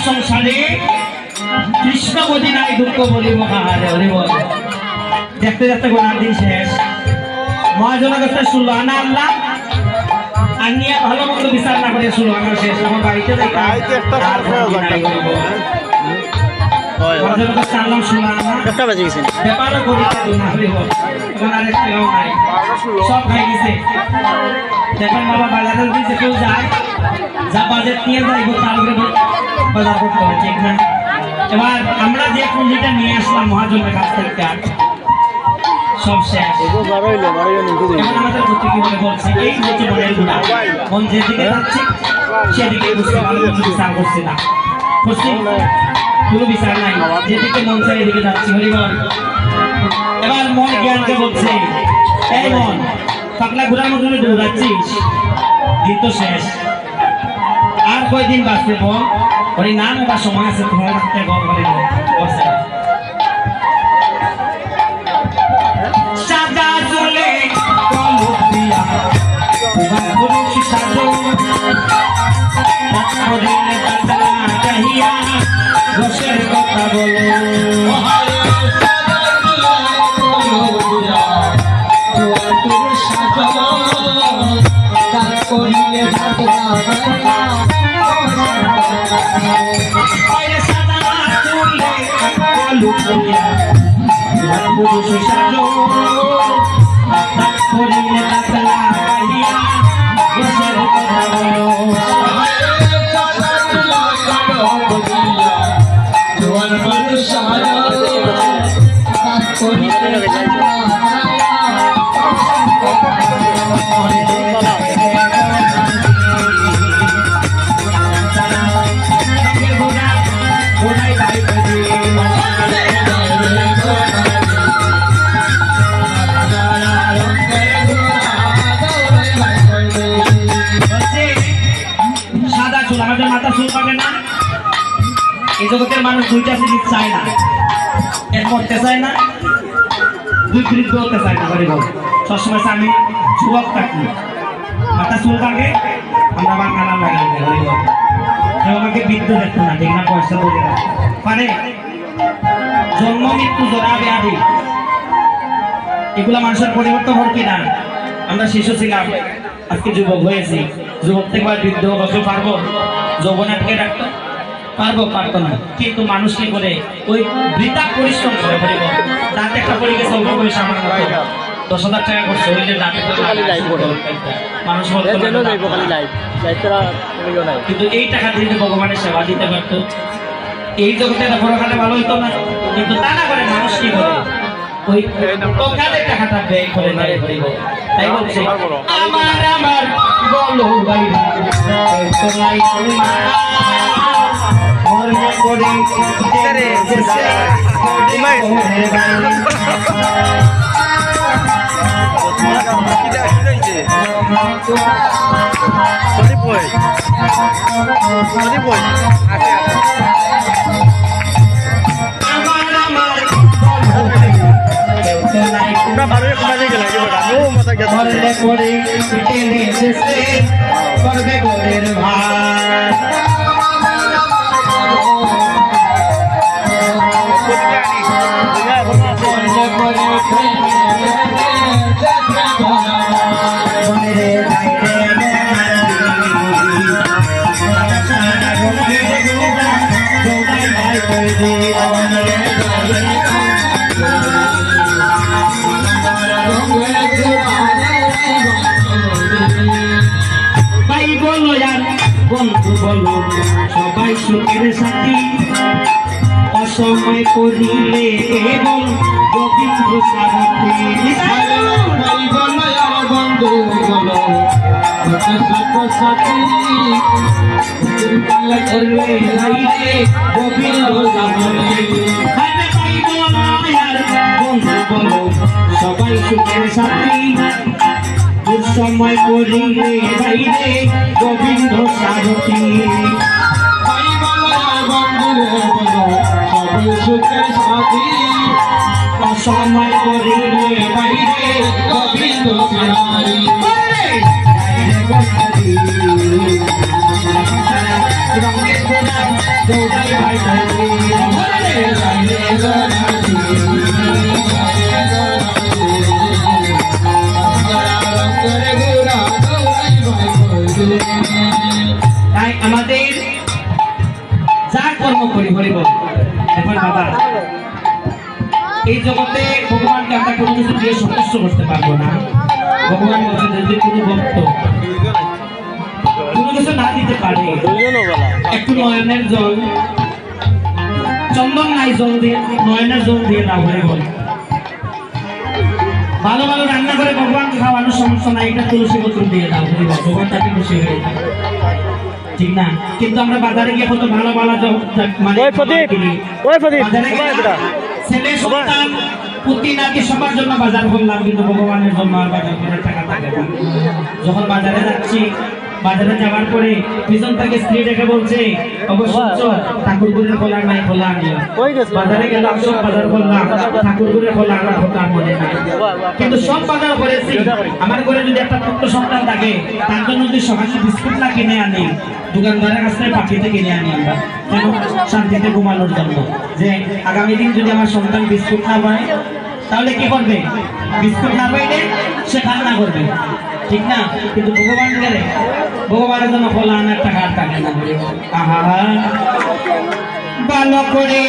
সংসারে কৃষ্ণ বলি নাই দুঃখ বলি মহাহারে হরি বল। দেখতে দেখতে গোনার দিন শেষ। মহাজনের কাছে শুনলো আনা আল্লাহ আনিয়া ভালো মন্দ বিচার না করে শুনলো আমার শেষ। আমার বাড়িতে সব খাই গেছে। দেখেন বাবা বাজারে দিয়েছে কেউ যায় যা বাজেট নিয়ে যাইব তার বাজার করতে হবে, ঠিক না? এবার আমরা যে পুঁজিটা নিয়ে আসলাম মহাজনের কাছ থেকে সব শেষ। এখন আমাদের প্রতি কি বলে বলছে এই হচ্ছে মনের গুণা। মন যেদিকে যাচ্ছে সেদিকে বুঝতে পারবো, বিচার করছে না, বুঝছি কোনো বিচার নাই, যেদিকে মন চাই এদিকে যাচ্ছি হরিবল। এবার মন জ্ঞানকে বলছে এই মন পাকলা ঘোরার মতো দৌড়াচ্ছিস, দিন তো শেষ, আর কয়দিন বাঁচতে বল? ওই নাম বা সময় আছে তোমার হাতে গড় করে বসে। সাদা চলে কলক দিয়া তোমার পুরুষ সাজো করিলে কথা কহিয়া রসের কথা বলো। তোমার পুরুষ সাজো করিলে কথা লুকিয়া পুরুষ সাজো করিলে তাকলা কহিয়া রসের কথা বলো। তোমার পুরুষ সাজো করিলে আমাদের মাথা চুল পাবে না। এই জগতের মানুষ দুইটা জিনিস চায় না, এক করতে চায় না, দুই বৃদ্ধ হতে চায় না। গরিব সবসময় আমি যুবক থাকি, মাথা চুল পাকে আমরা আবার কানা লাগে গরিব। আমাকে বৃদ্ধ দেখতো না, ঠিক না? পয়সা বলে না পারে জন্ম মৃত্যু জোড়া ব্যাধি এগুলা মানুষের পরিবর্তন হল কিনা? আমরা শিশু ছিলাম, আজকে যুবক হয়েছি, যুবক থেকে বৃদ্ধ বসে পারবো? যৌবনাকে রাখতে পারবো? পারতো না। কিন্তু মানুষ কি করে ওই বৃথা পরিশ্রম করে পারিব। দাঁত একটা পড়ে গেছে অল্প বয়সে আমার 10,000 টাকা করছে হইলে দাঁতে মানুষ কিন্তু এই টাকা দিয়ে ভগবানের সেবা দিতে পারতো, এই জগতে পরকালে ভালো হইতো না। কিন্তু তা না করে মানুষ কি করে ওই কাদের টাকাটা ব্যয় করে নেয়। তাই বলছে আমার আমার বলো ভাই তোলাই মরনে করে তেরে জেসে ঘুমাই করবে গোরের ভাই সুখের সাথী অসময় করিলে কেবল গোবিন্দ সারথী বন্ধু বলো সাথী করলে লাইলে গোবিন্দ সারথী বন্ধু বলো সবাই সুখের সাথী দুঃসময় করিলে বাইরে গোবিন্দ সারথী সুখের সাথী অসময় করিলে বাইরে গোবিন্দ সারথী রঙের গোলা দৌড়াই ভাই তাই আমাদের যা কর্ম করি হরিব এখন বাবা এই জগতে ভগবানকে আমরা কোনো কিছু দিয়ে সন্তুষ্ট করতে পারবো না। ভগবান বলছে যদি কোনো ভক্ত কোনো কিছু না দিতে পারে একটু নয়নের জল চন্দন নাই জল দিয়ে নয়নের জল দিয়ে দাও হয়ে বল ভালো ভালো রান্না করে ভগবানকে খাওয়ানোর সমস্যা নাই এটা তুলসী পত্র দিয়ে দাও হয়ে বল ভগবান তাকে খুশি হয়ে যায় ঠিক না। কিন্তু আমরা বাজারে গিয়ে কত ভালো ভালো মানে ছেলে সন্তান পুতি নাকি সবার জন্য বাজার করলাম কিন্তু ভগবানের জন্য আর বাজার করার টাকা থাকে না। যখন বাজারে যাচ্ছি বাজারে যাওয়ার পরে পিছন থেকে স্ত্রী ডেকে বলছে অবশ্য ঠাকুরগুড়ের খোলা নাই খোলা আনিও বাজারে গেলাম সব বাজার করলাম ঠাকুরগুড়ের খোলা আনার কথা মনে নাই কিন্তু সব বাজার করেছি আমার ঘরে যদি একটা পুত্র সন্তান থাকে তার জন্য যদি সকালে বিস্কুট না কিনে আনি দোকানদারের কাছ থেকে পাখিতে কিনে আনি আমরা কেন শান্তিতে ঘুমানোর জন্য যে আগামী দিন যদি আমার সন্তান বিস্কুট না পায় তাহলে কি করবে বিস্কুট না পাইলে সে কান্না করবে ঠিক না। কিন্তু ভগবান গেলে ভগবানের জন্য খোলা আনার টাকা আর থাকে না আহা ভালো করে